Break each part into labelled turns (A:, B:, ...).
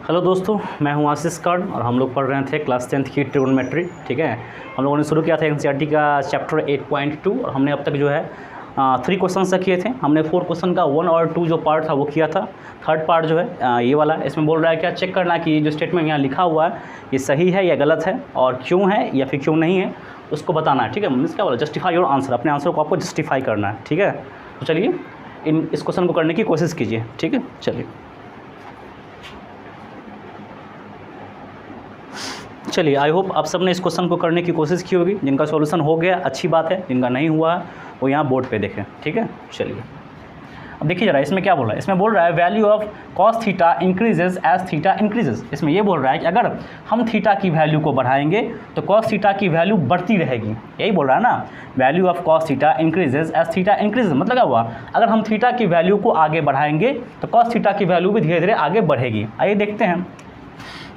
A: Hello दोस्तों, मैं हूं आशीष कर्ण और हम लोग पढ़ रहे थे क्लास 10th की ट्रिगोनोमेट्री। ठीक है, हम लोगों ने शुरू किया था एनसीईआरटी का चैप्टर 8.2 और हमने अब तक जो है 3 क्वेश्चन से किए थे। हमने 4 क्वेश्चन का 1 और 2 जो पार्ट था वो किया था। थर्ड पार्ट जो है ये वाला, इसमें बोल रहा है क्या चेक करना कि जो स्टेटमेंट यहाँ लिखा हुआ है ये सही है या गलत है और क्यों है या फिर क्यों नहीं है उसको बताना है। ठीक है, मीन्स क्या बोला, जस्टिफाई योर आंसर, अपने आंसर को आपको जस्टिफाई करना है। ठीक है, तो चलिए इस क्वेश्चन को करने की कोशिश कीजिए। ठीक है, चलिए आई होप आप सब ने इस क्वेश्चन को करने की कोशिश की होगी। जिनका सॉल्यूशन हो गया अच्छी बात है, जिनका नहीं हुआ वो यहाँ बोर्ड पे देखें। ठीक है, चलिए अब देखिए जरा इसमें क्या बोल रहा है। इसमें बोल रहा है value of cos theta increases as theta increases. इसमें ये बोल रहा है कि अगर हम थीटा की वैल्यू को बढ़ाएंगे तो कॉस थीटा की वैल्यू बढ़ती रहेगी। यही बोल रहा है ना, value of cos theta increases as theta increases. मतलब क्या हुआ, अगर हम थीटा की वैल्यू को आगे बढ़ाएंगे तो कॉस थीटा की वैल्यू भी धीरे धीरे आगे बढ़ेगी। आइए देखते हैं,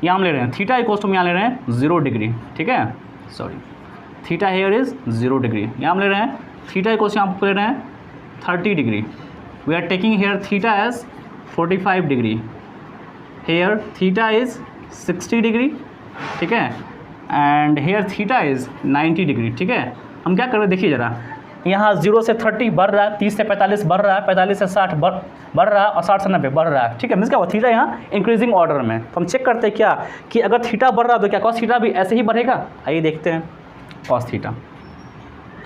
A: यहाँ हम ले रहे हैं थीटा इक्वल्स टू यहाँ ले रहे हैं 0 डिग्री। ठीक है, sorry theta here is 0 degree. यहाँ हम ले रहे हैं थीटा इक्वल्स यहाँ ले रहे हैं 30 degree. We are taking here theta as 45 degree, here theta is 60 degree. ठीक है, and here theta is 90 degree. ठीक है, हम क्या कर रहे हैं देखिए ज़रा, यहाँ 0 से 30 बढ़ रहा है, 30 से 45 बढ़ रहा है, 45 से 60 बढ़ रहा है और 60 से 90 बढ़ रहा है। ठीक है, मीन्स क्या हुआ, थीटा यहाँ इंक्रीजिंग ऑर्डर में। तो हम चेक करते हैं क्या कि अगर थीटा बढ़ रहा है तो क्या कॉस थीटा भी ऐसे ही बढ़ेगा। आइए देखते हैं कॉस थीटा।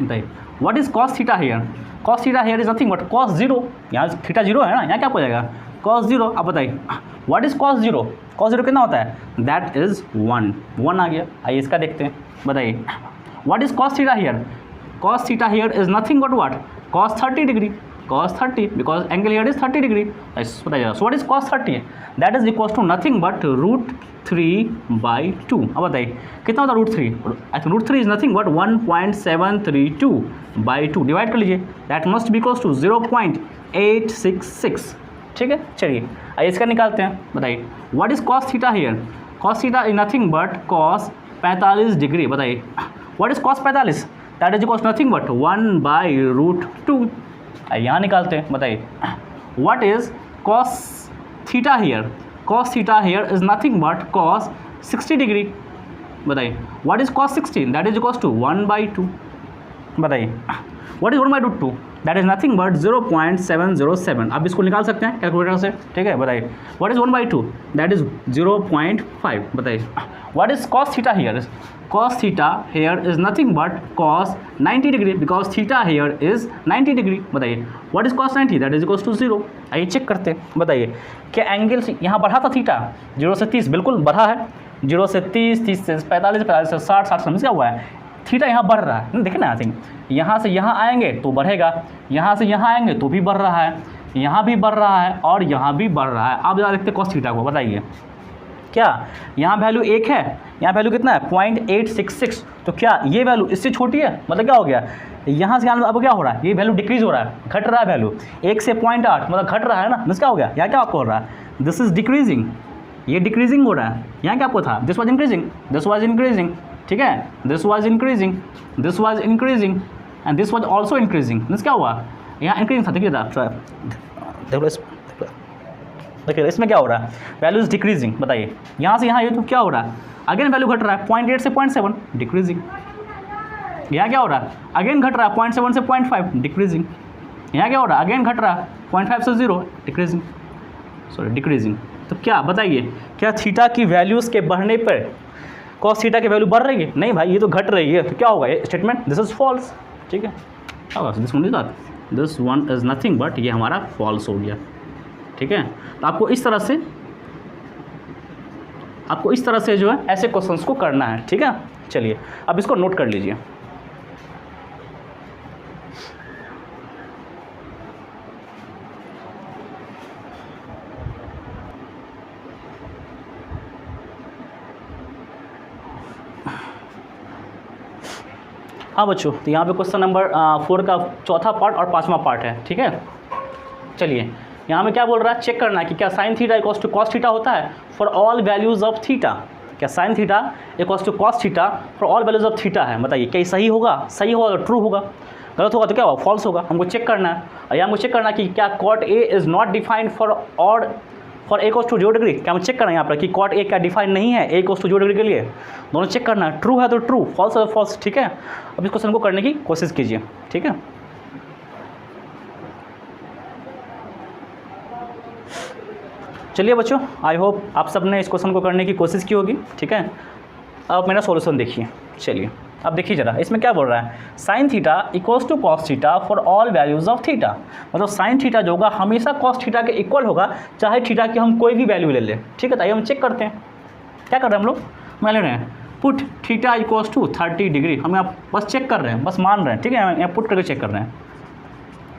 A: बताइए what is cos theta here. Cos theta here is nothing but cos 0। यहाँ थीटा 0 है ना, यहाँ क्या हो जाएगा कॉस 0। अब बताइए व्हाट इज कॉस 0। कॉस 0 कितना होता है, दैट इज 1 आ गया। आइए इसका देखते हैं, बताइए what is cos theta here. cos theta here is nothing but what, cos 30 degree, cos 30 because angle here is 30 degree. बताइए so what is cos 30, that is equals to nothing but √3/2। अब बताइए कितना होता है √3, √3 is nothing but 1.732/2 डिवाइड कर लीजिए, that must be equals to 0.866। ठीक है, चलिए आइए इसका निकालते हैं। बताइए what is cos theta here। cos theta is nothing but cos 45 degree. बताइए what is cos 45, that is equals nothing but 1/√2। यहाँ निकालते हैं। बताइए what is cos theta here. Cos theta here is nothing but cos 60 degree. बताइए what is cos 60, that is equals to 1/2। बताइए what इज 1/2, that is nothing but 0.707। आप इसको निकाल सकते हैं कैलकुलेटर से। ठीक है, बताइए व्हाट इज 1/2, दैट इज 0.5। बताइए what is cos theta here. cos theta here is nothing but cos 90 degree because theta here is 90 degree. बताइए what is cos 90, that is equals to 0। आइए चेक करते हैं। बताइए क्या एंगल यहाँ बढ़ा था थीटा 0 से 30, बिल्कुल बढ़ा है 0 से 30, 30 से 45, 45 से 60, 60 से क्या हुआ है, थीटा यहाँ बढ़ रहा है। देखें ना, आई थिंक यहाँ से यहाँ आएंगे तो बढ़ेगा, यहाँ से यहाँ आएंगे तो भी बढ़ रहा है, यहाँ भी बढ़ रहा है और यहाँ भी बढ़ रहा है। आप ज़रा देखते कॉस थीटा को। बताइए क्या यहाँ वैल्यू 1 है, यहाँ वैल्यू कितना है 0.866, तो क्या ये वैल्यू इससे छोटी है। मतलब क्या हो गया, यहाँ से अब क्या हो रहा है, ये वैल्यू डिक्रीज हो रहा है, घट रहा है वैल्यू 1 से 0.8, मतलब घट रहा है ना। मिस क्या हो गया, यहाँ क्या आपको हो रहा है, दिस इज डिक्रीजिंग, ये डिक्रीजिंग हो रहा है। यहाँ क्या आपको था, this was increasing, this was increasing. ठीक है, this was increasing, this was increasing and this was also increasing. Miss क्या हुआ, यहाँ इंक्रीजिंग था। देखिए इसमें क्या हो रहा है, वैल्यू इज डिक्रीजिंग। बताइए यहाँ से यहाँ ये तो क्या हो रहा है, अगेन वैल्यू घट रहा है 0.8 से 0.7 डिक्रीजिंग। यहाँ क्या हो रहा है, अगेन घट रहा है 0.7 से 0.5 डिक्रीजिंग। यहाँ क्या हो रहा है, अगेन घट रहा है 0.5 से 0 डिक्रीजिंग, सॉरी डिक्रीजिंग। तो क्या बताइए, क्या थीटा की वैल्यूज़ के बढ़ने पर कॉस थीटा की वैल्यू बढ़ रही है, नहीं भाई ये तो घट रही है। तो क्या होगा ये स्टेटमेंट, दिस इज फॉल्स। ठीक है, क्या होगा this one is not, this one is nothing but ये हमारा फॉल्स हो गया। ठीक है, तो आपको इस तरह से जो है ऐसे क्वेश्चंस को करना है। ठीक है, चलिए अब इसको नोट कर लीजिए। हाँ बच्चों, तो यहाँ पे क्वेश्चन नंबर 4 का चौथा पार्ट और 5वां पार्ट है। ठीक है, चलिए यहाँ में क्या बोल रहा है, चेक करना है कि क्या sine theta equals to cos theta होता है for all values of theta. क्या sine theta equals to cos theta for all values of theta है। बताइए क्या सही होगा, सही होगा तो ट्रू होगा, गलत होगा तो क्या होगा, फॉल्स होगा। हमको चेक करना है। और यहाँ हमको चेक करना है कि क्या cot A is not defined for odd for A equals to 0 degree, क्या हमें चेक करना है यहाँ पर कि कॉट ए क्या डिफाइन नहीं है ए इक्वल्स टू 0 डिग्री के लिए, दोनों चेक करना है, ट्रू है तो ट्रू, फॉल्स है तो फॉल्स, ठीक है। अब इस क्वेश्चन को करने की कोशिश कीजिए, ठीक है। चलिए बच्चों, आई होप आप सब ने इस क्वेश्चन को करने की कोशिश की होगी, ठीक है। अब मेरा सॉल्यूशन देखिए, चलिए अब देखिए जरा, इसमें क्या बोल रहा है, sine theta equals to cos theta for all values of theta, मतलब साइन थीटा जो होगा हमेशा कॉस थीटा के इक्वल होगा, चाहे थीटा की हम कोई भी वैल्यू ले लें, ठीक है। तो आइए हम चेक करते हैं, क्या कर रहे हैं हम लोग, मान ले रहे हैं put theta equals to 30 degree, हम यहाँ बस चेक कर रहे हैं, बस मान रहे हैं, ठीक है, यहाँ पुट करके चेक कर रहे हैं,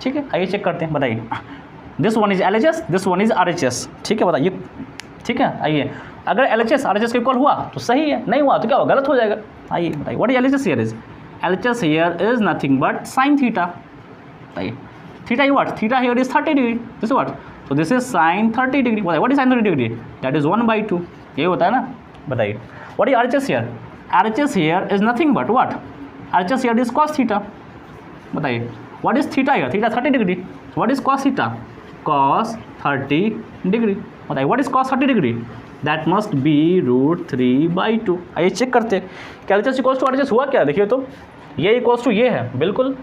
A: ठीक है। आइए चेक करते हैं, बताइए, this one is LHS, this one is RHS, ठीक है, बताइए, ठीक है। आइए, अगर LHS RHS के इक्वल हुआ तो सही है, नहीं हुआ तो क्या होगा, गलत हो जाएगा। आइए बताइए, what is LHS here, is LHS here is nothing but sine theta, बताइए, theta is what, theta here is 30 degree, this what, तो दिस इज साइन 30 डिग्री, बताइए what is sine 30 degree, that is 1/2, ये होता है ना, बताइए। What is RHS here, RHS here is nothing but what, RHS here is cos theta, बताइए what is theta here, theta 30 degree, what is cos theta, cos 30 degree, बताइए what is cos 30 degree, that must be √3/2। आइए check करते हैं, क्या LHS equals to RHS हुआ क्या, देखिए तो ये इक्वल्स टू ये है, बिल्कुल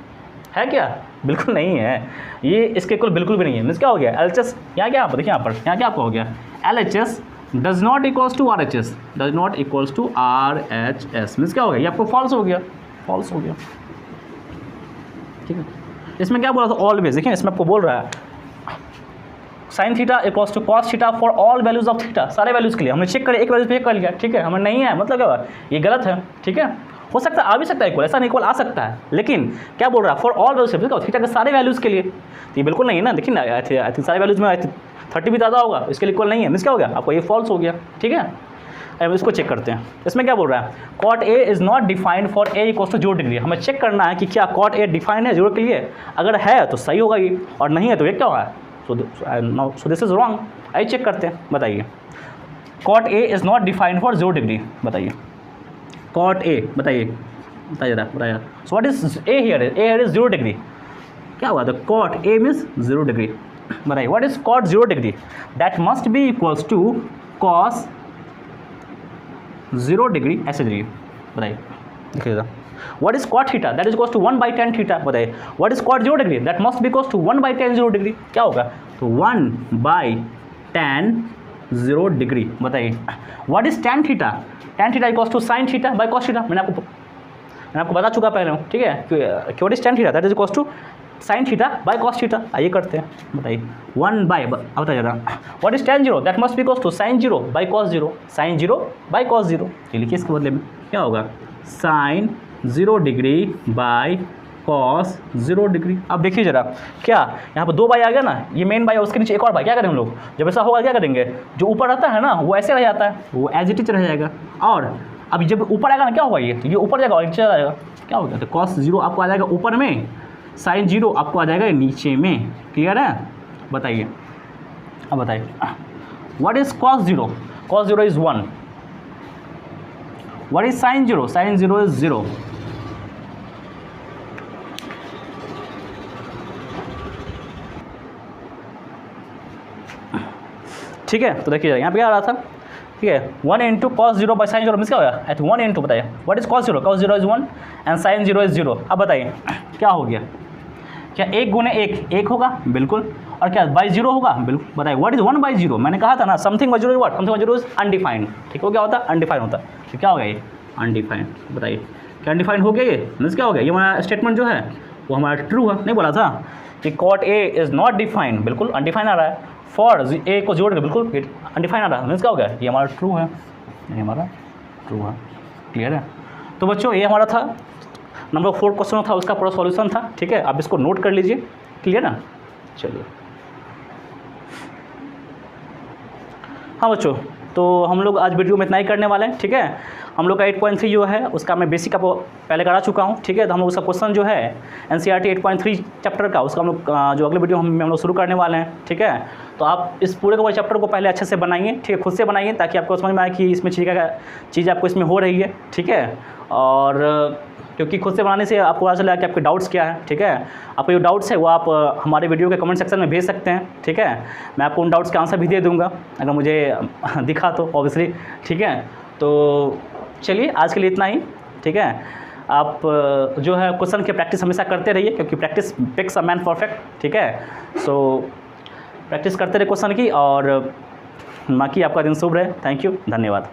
A: है क्या, बिल्कुल नहीं है, ये इसके इक्वल बिल्कुल भी नहीं है, मीन्स क्या हो गया, LHS यहाँ क्या, देखिए यहाँ पर, यहाँ क्या आपका हो गया, LHS does not equals to RHS, does not equals to RHS, means क्या हो गया, ये आपको फॉल्स हो गया, फॉल्स हो गया, ठीक है। इसमें क्या बोला था, ऑलवेज, देखिए इसमें आपको बोल रहा है sine theta equals to cos theta for all values of theta, सारे वैल्यूज़ के लिए हमने चेक करे, एक वैल्यू पे चेक कर लिया, ठीक है, हमें नहीं है, मतलब क्या हुआ, ये गलत है, ठीक है। हो सकता है आ भी सकता है इक्वल, ऐसा नहीं इक्वल आ सकता है, लेकिन क्या बोल रहा है, फॉर ऑल वैल्यूज थीटा के सारे वैल्यूज़ के लिए, तो ये बिल्कुल नहीं है ना, देखिए ना, आई थिंक सारे वैल्यूज़ में 30 भी ज़्यादा होगा, इसके लिए इक्वल नहीं है, मीन्स क्या हो गया, आपको ये फॉल्स हो गया, ठीक है। अब इसको चेक करते हैं, इसमें क्या बोल रहा है, cot A is not defined for A equals to 0 degree, हमें चेक करना है कि क्या कॉट ए डिफाइंड है 0 के लिए, अगर है तो सही होगा ये, और नहीं है तो ये क्या होगा, सो दिस इज रॉन्ग। आइए चेक करते हैं, बताइए, cot A is not defined for 0 degree, बताइए, कॉट ए, बताइए, बताइए बताइए, so what is A here is 0 degree, क्या हुआ, तो कॉट ए मीन्स 0 डिग्री, बताइए what is cot 0 degree, that must be equals to cos 0 degree ऐसे degree, बताइए, देखिएगा, what is cot theta, that is equals to 1/10 theta, बताइए what is cot 0 degree, that must be equals to 1/10 0 degree, क्या होगा, तो 1/10 0 degree, बताइए what is tan theta, tan theta equals to sine theta by cos theta, मैंने आपको बता चुका पहले, ठीक है, कि what is tan theta, that is equals to sine theta by cos theta. आइए करते हैं, बताइए 1 बाय, अब बताइए what is tan 0, that must be equals to sine 0 by cos 0, sine 0 by cos 0, ये लिखिए, इसके बदले में क्या होगा, sine 0 degree by cos 0 degree. अब देखिए जरा, क्या यहाँ पर 2 बाई आ गया ना, ये मेन बाई है, उसके नीचे एक और बाई, क्या करें हम लोग, जब ऐसा होगा क्या करेंगे, जो ऊपर रहता है ना वो ऐसे रह जाता है, वो एज इट इज रह जाएगा, और अब जब ऊपर आएगा ना क्या होगा, ये ऊपर जाएगा और नीचे आ जाएगा, क्या होगा, तो कॉस 0 आपको आ जाएगा ऊपर में, साइन 0 आपको आ जाएगा नीचे में, क्लियर है, बताइए। अब बताइए what is cos 0, cos 0 is 1, what is sine 0, sine 0 is 0, ठीक है। तो देखिए यहाँ पे क्या आ रहा था, ठीक है, 1 into cos 0 by sine 0 means क्या होगा, 1 इंटू, बताइए what is cos 0, cos 0 is 1 and sine 0 is 0। अब बताइए क्या हो गया, क्या 1 गुने 1 होगा, बिल्कुल, और क्या बाई 0 होगा, बिल्कुल, बताइए व्हाट इज 1/0, मैंने कहा था ना, something by 0 is what, something by 0 is undefined, ठीक हो, क्या होता है, अनडिफाइंड होता है, तो क्या हो गया ये अनडिफाइंड, बताइए क्या अनडिफाइंड हो गया, ये मीन्स क्या हो गया, ये हमारा स्टेटमेंट जो है वो हमारा ट्रू है, नहीं बोला था कि cot A is not defined, बिल्कुल अनडिफाइंड आ रहा है, फॉर ए को जोड़ के बिल्कुल अनडिफाइंड आ रहा है, मीन्स क्या हो गया, ये हमारा ट्रू है, ये हमारा ट्रू है, क्लियर है। तो बच्चों ये हमारा था नंबर 4 क्वेश्चन था, उसका पूरा सॉल्यूशन था, ठीक है, आप इसको नोट कर लीजिए, क्लियर ना। चलिए हाँ बच्चों, तो हम लोग आज वीडियो में इतना ही करने वाले हैं, ठीक है। हम लोग का 8.3 जो है उसका मैं बेसिक आपको पहले करा चुका हूँ, ठीक है। तो हम लोग उसका क्वेश्चन जो है NCERT 8.3 चैप्टर का, उसका हम लोग जो अगले वीडियो हम लोग शुरू करने वाले हैं, ठीक है। तो आप इस पूरे का चैप्टर को पहले अच्छे से बनाइए, ठीक है, खुद से बनाइए, ताकि आपको समझ में आए कि इसमें चीज़ आपको इसमें हो रही है, ठीक है। और क्योंकि खुद से बनाने से आपको पता चला कि आपके डाउट्स क्या है, ठीक है। आपके जो डाउट्स है वो आप हमारे वीडियो के कमेंट सेक्शन में भेज सकते हैं, ठीक है। मैं आपको उन डाउट्स का आंसर भी दे दूँगा अगर मुझे दिखा तो ऑब्वियसली, ठीक है। तो चलिए आज के लिए इतना ही, ठीक है। आप जो है क्वेश्चन की प्रैक्टिस हमेशा करते रहिए, क्योंकि practice makes a man perfect, ठीक है। सो प्रैक्टिस करते रहिए क्वेश्चन की, और बाकी आपका दिन शुभ रहे। थैंक यू, धन्यवाद।